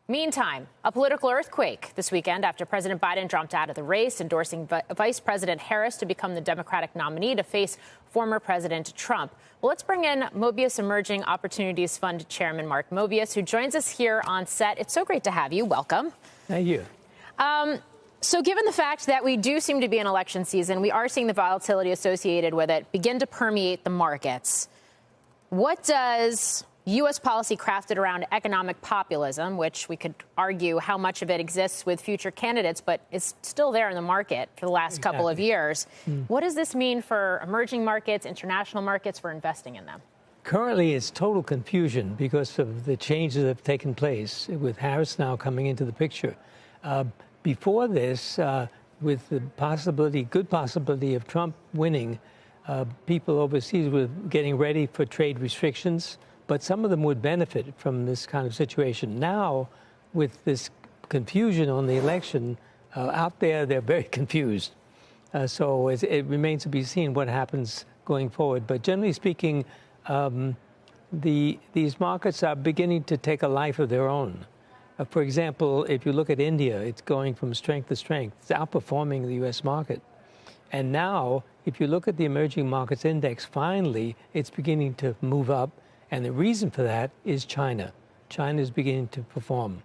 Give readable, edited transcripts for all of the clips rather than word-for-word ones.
Meantime, a political earthquake this weekend after President Biden dropped out of the race, endorsing Vice President Harris to become the Democratic nominee to face former President Trump. Well, let's bring in Mobius Emerging Opportunities Fund Chairman Mark Mobius, who joins us here on set. It's so great to have you. Welcome. Thank you. So given the fact that we do seem to be in election season, we are seeing the volatility associated with it begin to permeate the markets. What does U.S. policy crafted around economic populism, which we could argue how much of it exists with future candidates, but is still there in the market for the last couple of years. What does this mean for emerging markets, international markets, for investing in them? Currently, it's total confusion because of the changes that have taken place with Harris now coming into the picture. Before this, with the good possibility of Trump winning, people overseas were getting ready for trade restrictions, but some of them would benefit from this kind of situation. Now, with this confusion on the election out there, they're very confused. So it remains to be seen what happens going forward. But generally speaking, these markets are beginning to take a life of their own. For example, if you look at India, it's going from strength to strength. It's outperforming the U.S. market. And now, if you look at the emerging markets index, finally, it's beginning to move up. And the reason for that is China. China is beginning to perform.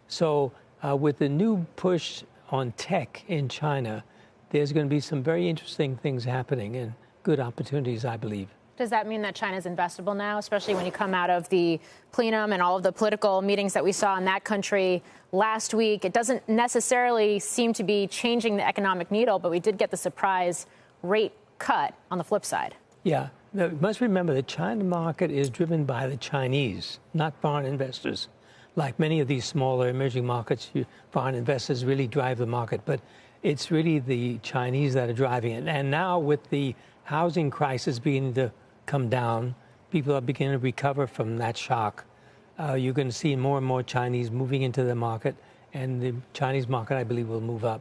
So with the new push on tech in China, there's going to be some very interesting things happening and good opportunities, I believe. Does that mean that China's investable now, especially when you come out of the plenum and all of the political meetings that we saw in that country last week? It doesn't necessarily seem to be changing the economic needle, but we did get the surprise rate cut on the flip side. Yeah. You must remember the China market is driven by the Chinese, not foreign investors. Like many of these smaller emerging markets, foreign investors really drive the market. But it's really the Chinese that are driving it. And now with the housing crisis beginning to come down, people are beginning to recover from that shock. You're going to see more and more Chinese moving into the market, and the Chinese market, I believe, will move up.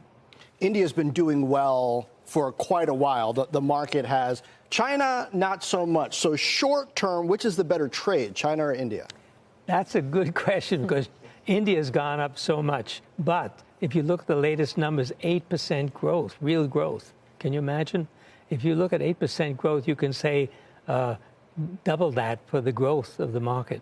India's been doing well for quite a while. The market has. China, not so much. So short term, which is the better trade, China or India? That's a good question because India's gone up so much. But if you look at the latest numbers, 8% growth, real growth. Can you imagine? If you look at 8% growth, you can say double that for the growth of the market.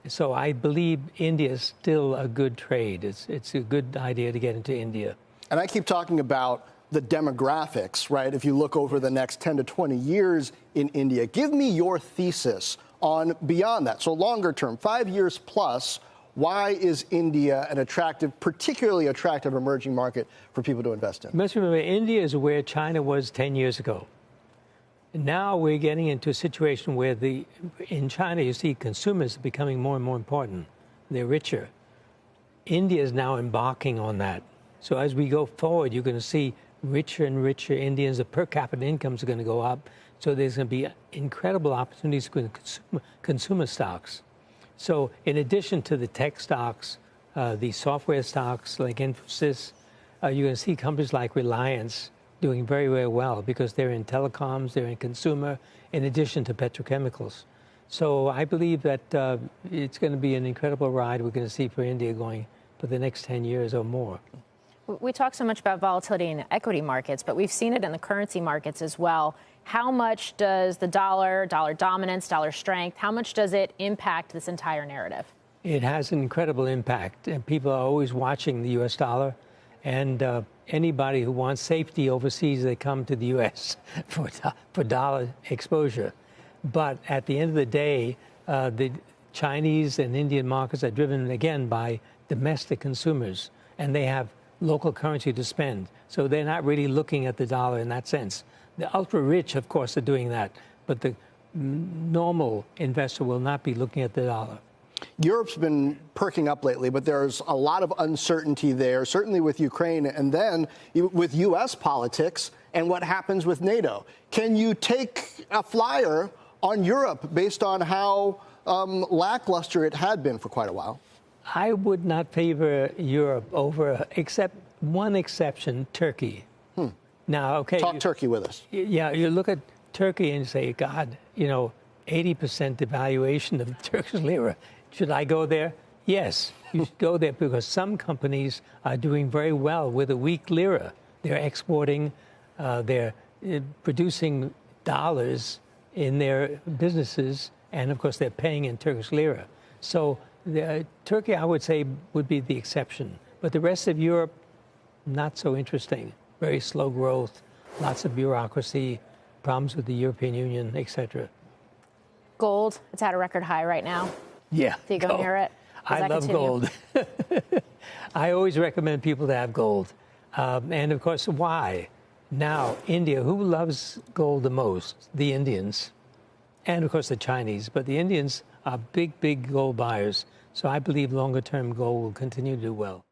So I believe India is still a good trade. It's a good idea to get into India. And I keep talking about the demographics, right? If you look over the next 10 to 20 years in India, give me your thesis on beyond that. So longer term, 5 years plus, why is India an attractive, particularly attractive emerging market for people to invest in? You must remember, India is where China was 10 years ago. Now we're getting into a situation where in China, you see consumers becoming more and more important. They're richer. India is now embarking on that. So as we go forward, you're going to see richer and richer Indians. The per capita incomes are going to go up. So there's going to be incredible opportunities for consumer stocks. So in addition to the tech stocks, the software stocks like Infosys, you're going to see companies like Reliance doing very, very well because they're in telecoms, they're in consumer, in addition to petrochemicals. So I believe that it's going to be an incredible ride we're going to see for India going for the next 10 years or more. We talk so much about volatility in the equity markets, but we've seen it in the currency markets as well. How much does the dollar dominance, dollar strength, how much does it impact this entire narrative? It has an incredible impact, and people are always watching the U.S. dollar. And anybody who wants safety overseas, they come to the U.S. for dollar exposure. But at the end of the day, the Chinese and Indian markets are driven, again, by domestic consumers, and they have local currency to spend. So they're not really looking at the dollar in that sense. The ultra-rich, of course, are doing that, but the normal investor will not be looking at the dollar. Europe's been perking up lately, but there's a lot of uncertainty there, certainly with Ukraine and then with U.S. politics and what happens with NATO. Can you take a flyer on Europe based on how lackluster it had been for quite a while? I would not favor Europe over, except one exception, Turkey. Now, okay. Talk Turkey with us. Yeah, you look at Turkey and say, God, 80% devaluation of the Turkish lira. Should I go there? Yes, you should go there because some companies are doing very well with a weak lira. They're exporting, they're producing dollars in their businesses, and of course they're paying in Turkish lira. So Turkey, I would say, would be the exception. But the rest of Europe, not so interesting. Very slow growth, lots of bureaucracy, problems with the European Union, etc. Gold, it's at a record high right now. Yeah. Do you go near it? I love gold. I always recommend people to have gold. And of course, why? Now, India, who loves gold the most? The Indians. And of course, the Chinese. But the Indians are big, big gold buyers. So I believe longer term gold will continue to do well.